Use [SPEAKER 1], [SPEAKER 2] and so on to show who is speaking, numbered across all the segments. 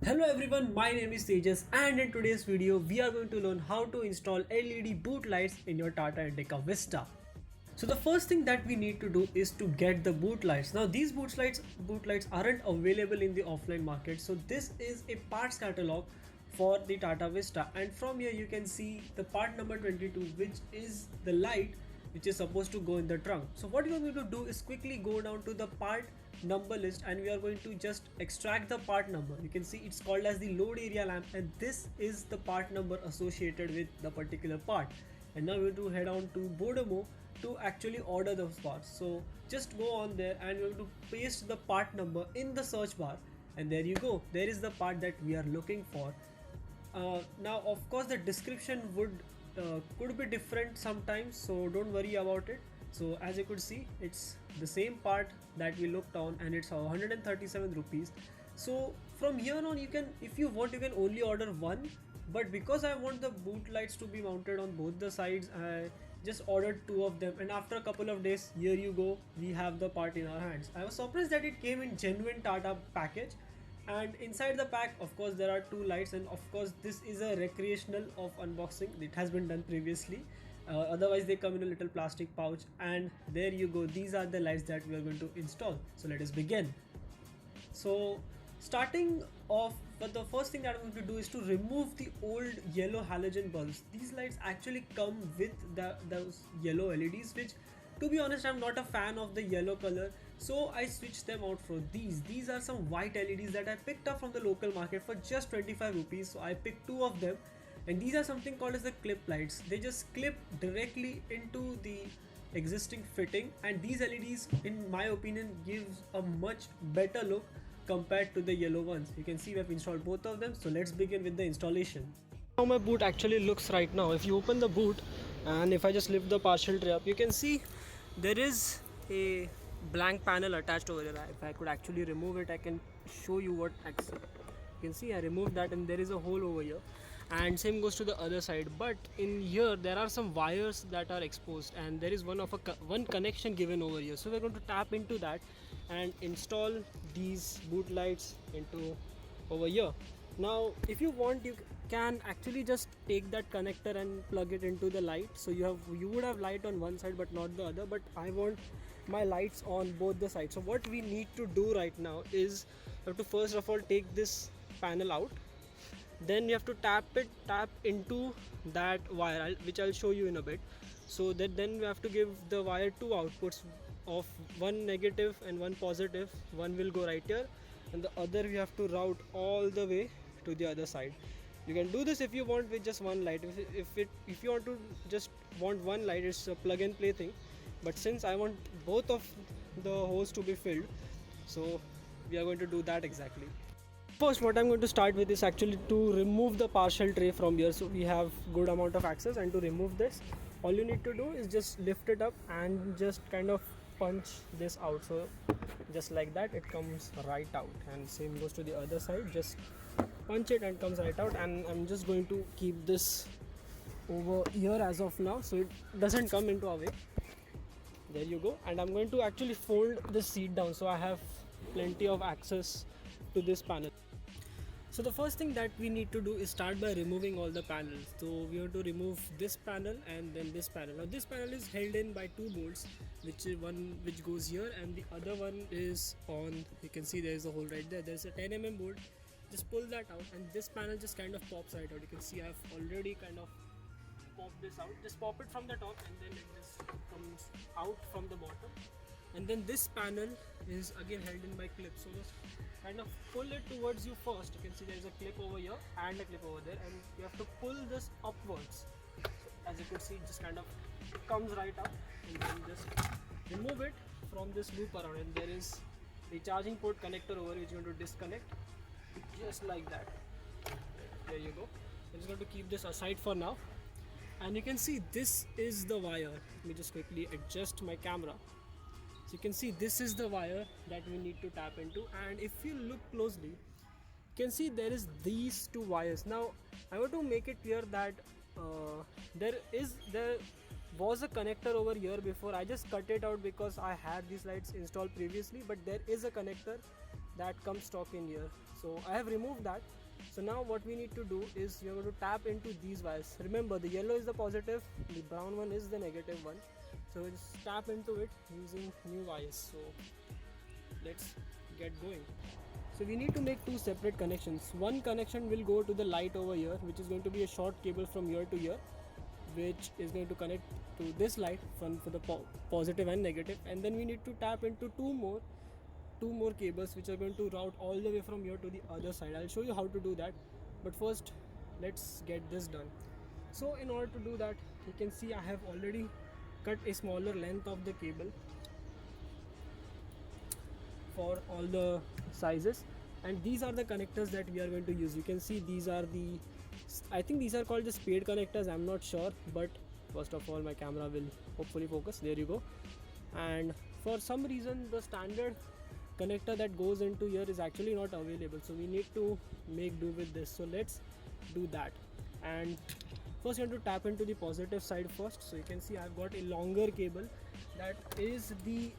[SPEAKER 1] Hello everyone, my name is Tejas and in today's video we are going to learn how to install LED boot lights in your Tata Indica Vista. So the first thing that we need to do is to get the boot lights. Now these boot lights aren't available in the offline market. So this is a parts catalog for the Tata Vista, and from here you can see the part number 22, which is the light which is supposed to go in the trunk. So what we are going to do is quickly go down to the part number list and we are going to just extract the part number. You can see it's called as the load area lamp, and this is the part number associated with the particular part. And now we have to head on to Bodomo to actually order those parts. So just go on there and you have to paste the part number in the search bar, and there you go, there is the part that we are looking for. Now of course the description would could be different sometimes, so don't worry about it. So as you could see, it's the same part that we looked on and it's 137 rupees. So from here on you can, if you want, you can only order one, but because I want the boot lights to be mounted on both the sides, I just ordered two of them, and after a couple of days, here you go, we have the part in our hands. I was surprised that it came in genuine Tata package, and inside the pack of course there are two lights, and of course this is a recreational of unboxing. It has been done previously, otherwise they come in a little plastic pouch, and there you go, these are the lights that we are going to install. So let us begin. So starting off, but the first thing that I'm going to do is to remove the old yellow halogen bulbs. These lights actually come with those yellow LEDs, which to be honest I'm not a fan of the yellow color, so I switched them out for these. These are some white LEDs that I picked up from the local market for just 25 rupees. So I picked two of them, and these are something called as the clip lights. They just clip directly into the existing fitting, and these LEDs in my opinion gives a much better look compared to the yellow ones. You can see we have installed both of them, so let's begin with the installation. How my boot actually looks right now. If you open the boot and if I just lift the partial tray up, you can see there is a blank panel attached over here. If I could actually remove it, I can show you what actually. You can see I removed that and there is a hole over here, and same goes to the other side, but in here there are some wires that are exposed, and there is one connection given over here. So we're going to tap into that and install these boot lights into over here. Now if you want, you can actually just take that connector and plug it into the light, so you would have light on one side but not the other, but I want my lights on both the sides. So what we need to do right now is we have to first of all take this panel out, then you have to tap into that wire, which I'll show you in a bit. So that then we have to give the wire two outputs of one negative and one positive. One will go right here and the other we have to route all the way to the other side. You can do this if you want with just one light. If you want to just want one light, it's a plug and play thing, but since I want both of the holes to be filled, so we are going to do that exactly. First, what I'm going to start with is actually to remove the partial tray from here, so we have good amount of access. And to remove this, all you need to do is just lift it up and just kind of punch this out. So just like that, it comes right out, and same goes to the other side. Just punch it and comes right out. And I'm just going to keep this over here as of now, so it doesn't come into our way. There you go. And I'm going to actually fold this seat down, so I have plenty of access to this panel. So the first thing that we need to do is start by removing all the panels. So we have to remove this panel and then this panel. Now this panel is held in by two bolts, which is one which goes here and the other one is on. You can see there is a hole right there. There's a 10 mm bolt. Just pull that out and this panel just kind of pops right out. You can see I've already kind of popped this out. Just pop it from the top and then it just comes out from the bottom. And then this panel is again held in by clips, so just kind of pull it towards you first. You can see there is a clip over here and a clip over there, and you have to pull this upwards. So as you could see, it just kind of comes right up, and then just remove it from this loop around, and there is the charging port connector over which you want to disconnect, just like that. There you go. I'm just going to keep this aside for now, and you can see this is the wire. Let me just quickly adjust my camera. So you can see this is the wire that we need to tap into, and if you look closely, you can see there is these two wires. Now I want to make it clear that there was a connector over here before. I just cut it out because I had these lights installed previously, but there is a connector that comes stock in here. So I have removed that. So now what we need to do is we are going to tap into these wires. Remember, the yellow is the positive, the brown one is the negative one. So we'll just tap into it using new wires. So let's get going. So we need to make two separate connections. One connection will go to the light over here, which is going to be a short cable from here to here, which is going to connect to this light for the positive and negative. And then we need to tap into two more cables, which are going to route all the way from here to the other side. I'll show you how to do that, but first let's get this done. So in order to do that, you can see I have already cut a smaller length of the cable for all the sizes, and these are the connectors that we are going to use. You can see these are the, I think these are called the spade connectors, I'm not sure, but first of all my camera will hopefully focus. There you go. And for some reason the standard connector that goes into here is actually not available, so we need to make do with this. So let's do that. And first you have to tap into the positive side first. So you can see I've got a longer cable that is the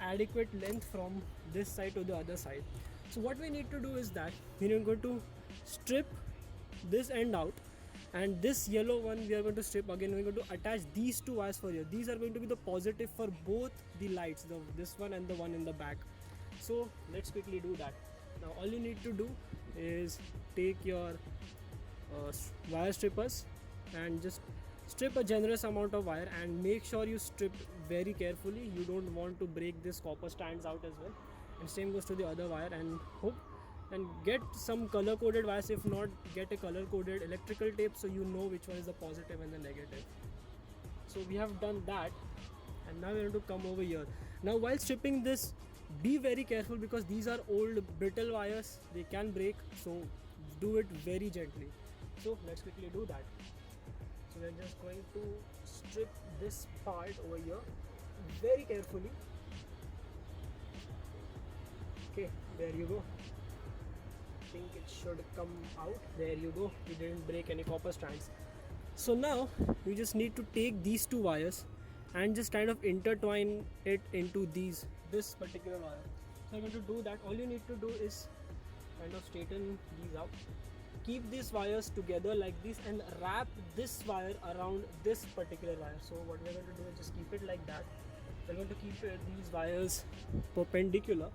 [SPEAKER 1] adequate length from this side to the other side. So what we need to do is that we are going to strip this end out, and this yellow one we are going to strip again. We're going to attach these two wires for here. These are going to be the positive for both the lights, this one and the one in the back. So let's quickly do that. Now all you need to do is take your wire strippers and just strip a generous amount of wire, and make sure you strip very carefully. You don't want to break this copper stands out as well, and same goes to the other wire. And hope and get some color coded wires. If not, get a color coded electrical tape so you know which one is the positive and the negative. So we have done that, and now we're going to come over here. Now while stripping this, be very careful because these are old brittle wires, they can break, so do it very gently. So let's quickly do that. So we're just going to strip this part over here very carefully. Okay, there you go. I think it should come out. There you go. We didn't break any copper strands. So now we just need to take these two wires and just kind of intertwine it into this particular wire. So I'm going to do that. All you need to do is kind of straighten these out. Keep these wires together like this and wrap this wire around this particular wire. So what we're going to do is just keep it like that. We're going to keep these wires perpendicular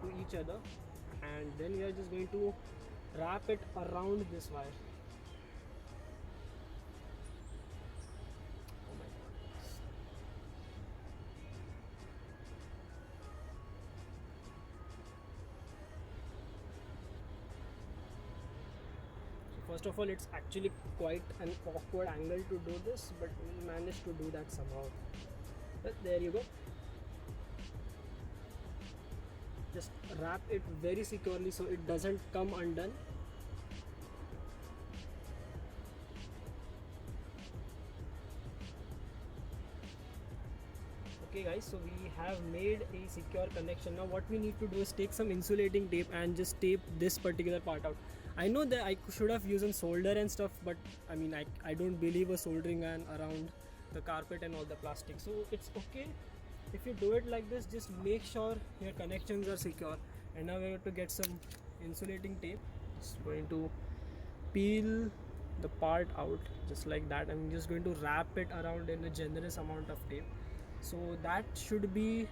[SPEAKER 1] to each other, and then we are just going to wrap it around this wire. Oh my god. First of all, it's actually quite an awkward angle to do this, but we managed to do that somehow. But there you go. Just wrap it very securely so it doesn't come undone. Okay guys, so we have made a secure connection. Now what we need to do is take some insulating tape and just tape this particular part out. I know that I should have used solder and stuff, but I mean I don't believe a soldering iron around the carpet and all the plastic, so it's okay if you do it like this. Just make sure your connections are secure. And now we're going to get some insulating tape. Just going to peel the part out just like that. I'm just going to wrap it around in a generous amount of tape. So that should be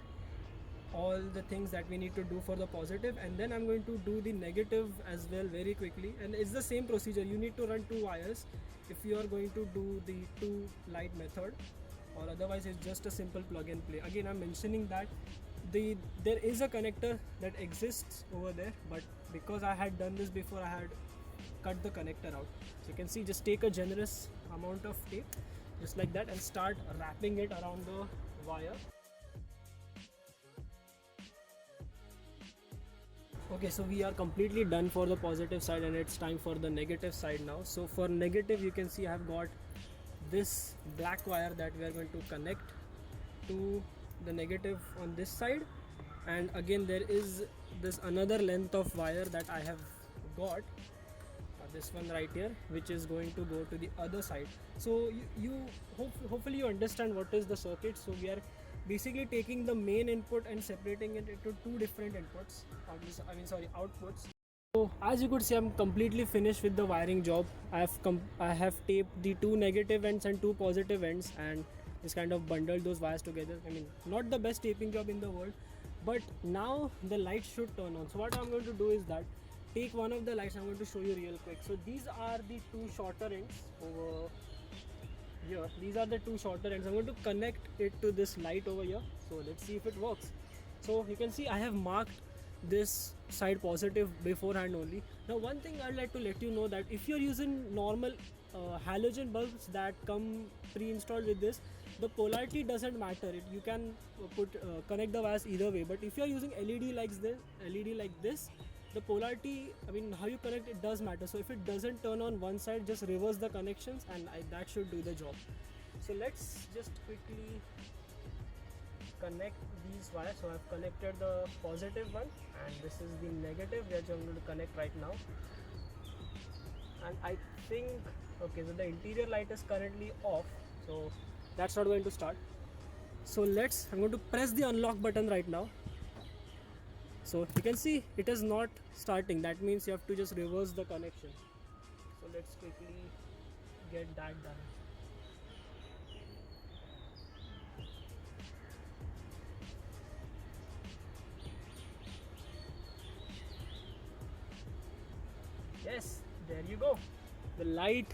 [SPEAKER 1] all the things that we need to do for the positive, and then I'm going to do the negative as well very quickly. And it's the same procedure. You need to run two wires if you are going to do the two light method, or otherwise it's just a simple plug and play. Again, I'm mentioning that there is a connector that exists over there, but because I had done this before, I had cut the connector out. So you can see, just take a generous amount of tape just like that and start wrapping it around the wire. Okay, so we are completely done for the positive side, and it's time for the negative side now. So for negative, you can see I have got this black wire that we are going to connect to the negative on this side, and again there is this another length of wire that I have got, this one right here, which is going to go to the other side. So hopefully you understand what is the circuit. So we are basically taking the main input and separating it into two different inputs, outputs. So as you could see, I'm completely finished with the wiring job. I have taped the two negative ends and two positive ends, and just kind of bundled those wires together. I mean, not the best taping job in the world, but now the lights should turn on. So what I'm going to do is that take one of the lights. I'm going to show you real quick. So these are the two shorter ends over here. These are the two shorter ends. I'm going to connect it to this light over here. So let's see if it works. So you can see I have marked this side positive beforehand only. Now one thing I'd like to let you know, that if you're using normal halogen bulbs that come pre-installed with this, the polarity doesn't matter. You can connect the wires either way. But if you're using LED like this, the polarity, I mean how you connect it, does matter. So if it doesn't turn on one side, just reverse the connections, and that should do the job. So let's just quickly connect these wires. So I've connected the positive one, and this is the negative which I'm going to connect right now. And I think, okay, so the interior light is currently off, so that's not going to start. So I'm going to press the unlock button right now. So you can see it is not starting. That means you have to just reverse the connection. So let's quickly get that done. Yes, there you go. The light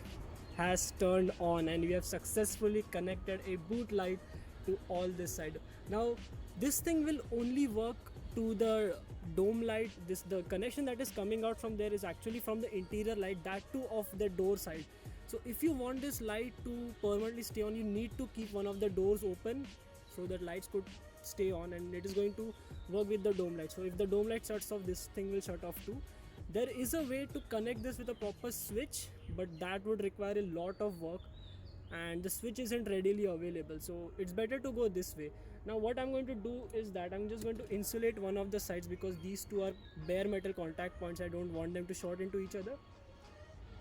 [SPEAKER 1] has turned on, and we have successfully connected a boot light to all this side. Now this thing will only work to the dome light. The connection that is coming out from there is actually from the interior light, that too of the door side. So if you want this light to permanently stay on, you need to keep one of the doors open so that lights could stay on, and it is going to work with the dome light. So if the dome light shuts off, this thing will shut off too. There is a way to connect this with a proper switch, but that would require a lot of work, and the switch isn't readily available, so it's better to go this way. Now what I'm going to do is that I'm just going to insulate one of the sides, because these two are bare metal contact points. I don't want them to short into each other.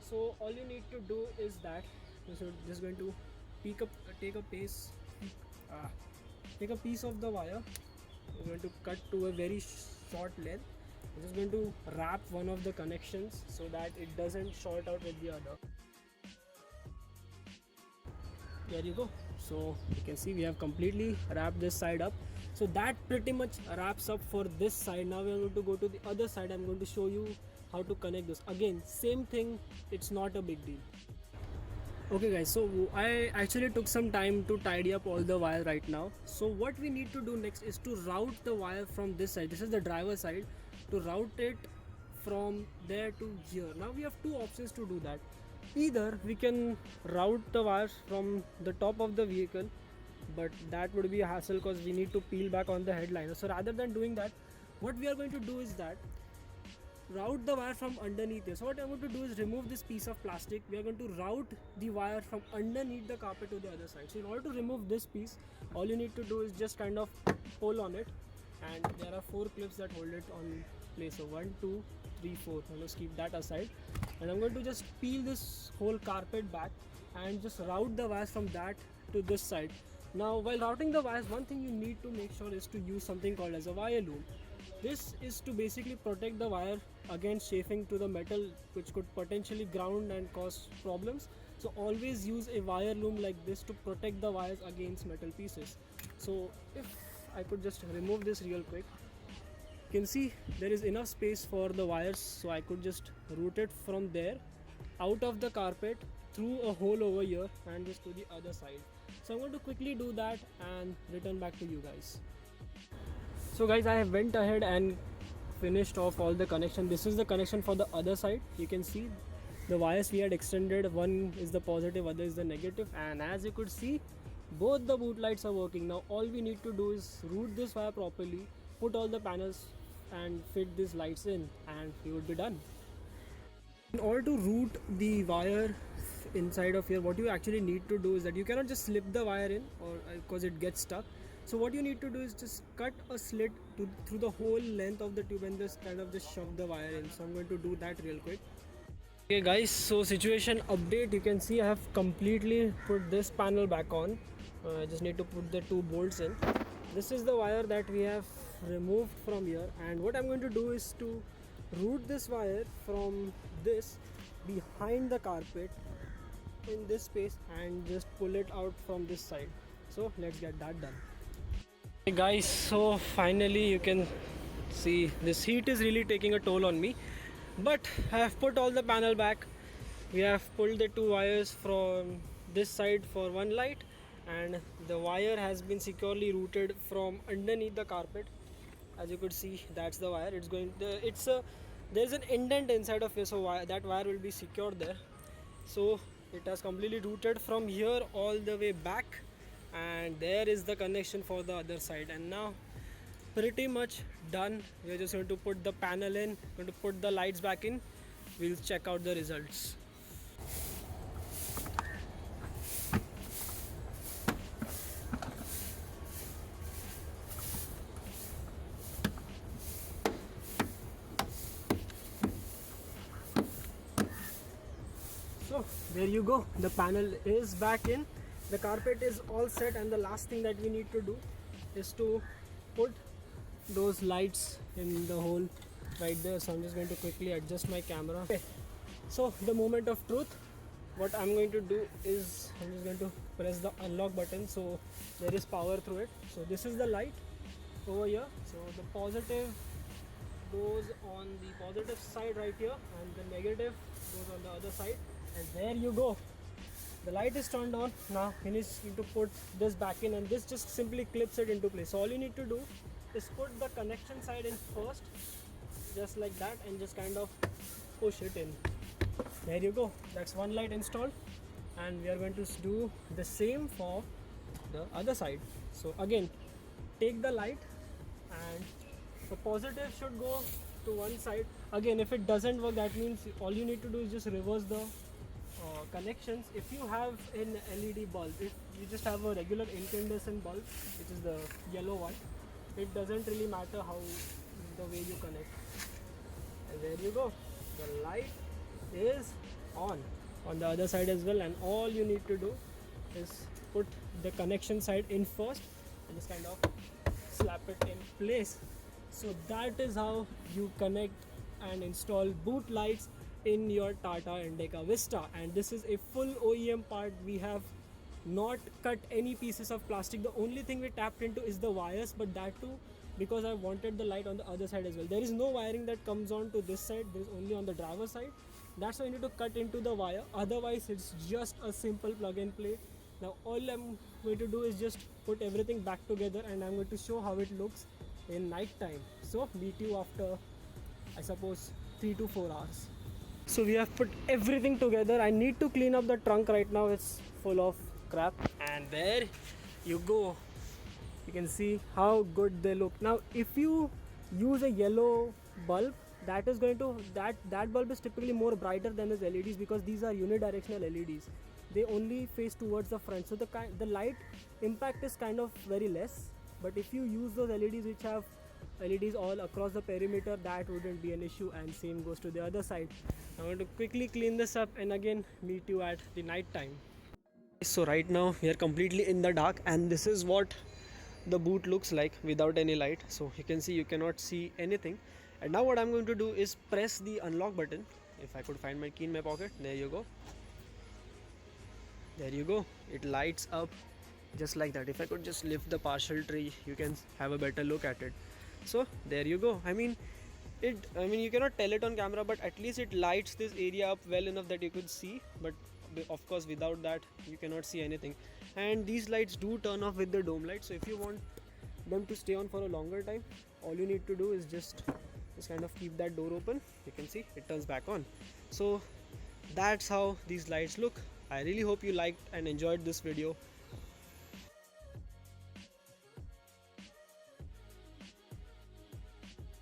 [SPEAKER 1] So all you need to do is that you're just going to take a piece of the wire. You're going to cut to a very short length. I'm just going to wrap one of the connections so that it doesn't short out with the other. There you go. So you can see we have completely wrapped this side up. So that pretty much wraps up for this side. Now we are going to go to the other side. I'm going to show you how to connect this. Again, same thing, it's not a big deal. Okay guys, so I actually took some time to tidy up all the wire right now. So what we need to do next is to route the wire from this side. This is the driver side. To route it from there to here. Now we have two options to do that. Either we can route the wires from the top of the vehicle, but that would be a hassle because we need to peel back on the headliner. So rather than doing that, what we are going to do is that route the wire from underneath this. So what I'm going to do is remove this piece of plastic. We are going to route the wire from underneath the carpet to the other side. So in order to remove this piece, all you need to do is just kind of pull on it, and there are 4 clips that hold it on place. So 1, 2, 3, 4. Let's keep that aside, and I'm going to just peel this whole carpet back and just route the wires from that to this side. Now while routing the wires, one thing you need to make sure is to use something called as a wire loom. This is to basically protect the wire against chafing to the metal, which could potentially ground and cause problems. So always use a wire loom like this to protect the wires against metal pieces. So if I could just remove this real quick, you can see there is enough space for the wires, so I could just route it from there out of the carpet through a hole over here and just to the other side. So I'm going to quickly do that and return back to you guys. So guys, I went ahead and finished off all the connection. This is the connection for the other side. You can see the wires we had extended, one is the positive, other is the negative, and as you could see, both the boot lights are working. Now all we need to do is route this wire properly, put all the panels and fit these lights in, and we would be done. In order to route the wire inside of here, what you actually need to do is that you cannot just slip the wire in, or because it gets stuck. So what you need to do is just cut a slit through the whole length of the tube and just kind of just shove the wire in. So I'm going to do that real quick. Okay guys, so situation update. You can see I have completely put this panel back on. I just need to put the 2 bolts in. this is the wire that we have removed from here, and what I'm going to do is to route this wire from this behind the carpet in this space and just pull it out from this side. So let's get that done. Hey guys, so finally you can see this heat is really taking a toll on me, but I have put all the panel back. We have pulled the two wires from this side for one light, and the wire has been securely routed from underneath the carpet. As you could see, that's the wire. It's going there's an indent inside of it, so that wire will be secured there. So it has completely routed from here all the way back, and there is the connection for the other side. And now pretty much done. We're just going to put the panel in, going to put the lights back in. We'll check out the results. So there you go, the panel is back in, the carpet is all set, and the last thing that we need to do is to put those lights in the hole right there. So I'm just going to quickly adjust my camera. Okay, so the moment of truth, what I'm going to do is I'm just going to press the unlock button, so there is power through it. So this is the light over here, so the positive goes on the positive side right here, and the negative goes on the other side. And there you go, the light is turned on. Now you need to put this back in, and this just simply clips it into place. So all you need to do is put the connection side in first, just like that, and just kind of push it in. There you go, that's one light installed, and we are going to do the same for the other side. So again, take the light, and the positive should go to one side. Again, if it doesn't work, that means all you need to do is just reverse the connections. If you have an LED bulb, if you just have a regular incandescent bulb, which is the yellow one, it doesn't really matter how the way you connect. And there you go, the light is on the other side as well, and all you need to do is put the connection side in first and just kind of slap it in place. So that is how you connect and install boot lights in your Tata Indica Vista. And this is a full OEM part. We have not cut any pieces of plastic. The only thing we tapped into is the wires, but that too because I wanted the light on the other side as well. There is no wiring that comes on to this side, there is only on the driver side. That's why I need to cut into the wire, otherwise it's just a simple plug and play. Now all I'm going to do is just put everything back together, and I'm going to show how it looks in night time. So meet you after, I suppose, 3 to 4 hours. So we have put everything together. I need to clean up the trunk right now, it's full of crap. And there you go, you can see how good they look. Now if you use a yellow bulb, that is going to that bulb is typically more brighter than these LEDs, because these are unidirectional LEDs. They only face towards the front, so the light impact is kind of very less. But if you use those LEDs which have LEDs all across the perimeter, that wouldn't be an issue, and same goes to the other side. I'm going to quickly clean this up and again meet you at the night time. So right now we are completely in the dark, and this is what the boot looks like without any light. So you can see, you cannot see anything. And now what I'm going to do is press the unlock button. If I could find my key in my pocket, there you go. There you go, it lights up just like that. If I could just lift the partial tree, you can have a better look at it. So there you go. I mean you cannot tell it on camera, but at least it lights this area up well enough that you could see. But of course without that you cannot see anything. And these lights do turn off with the dome light, so if you want them to stay on for a longer time, all you need to do is just kind of keep that door open. You can see it turns back on. So that's how these lights look. I really hope you liked and enjoyed this video.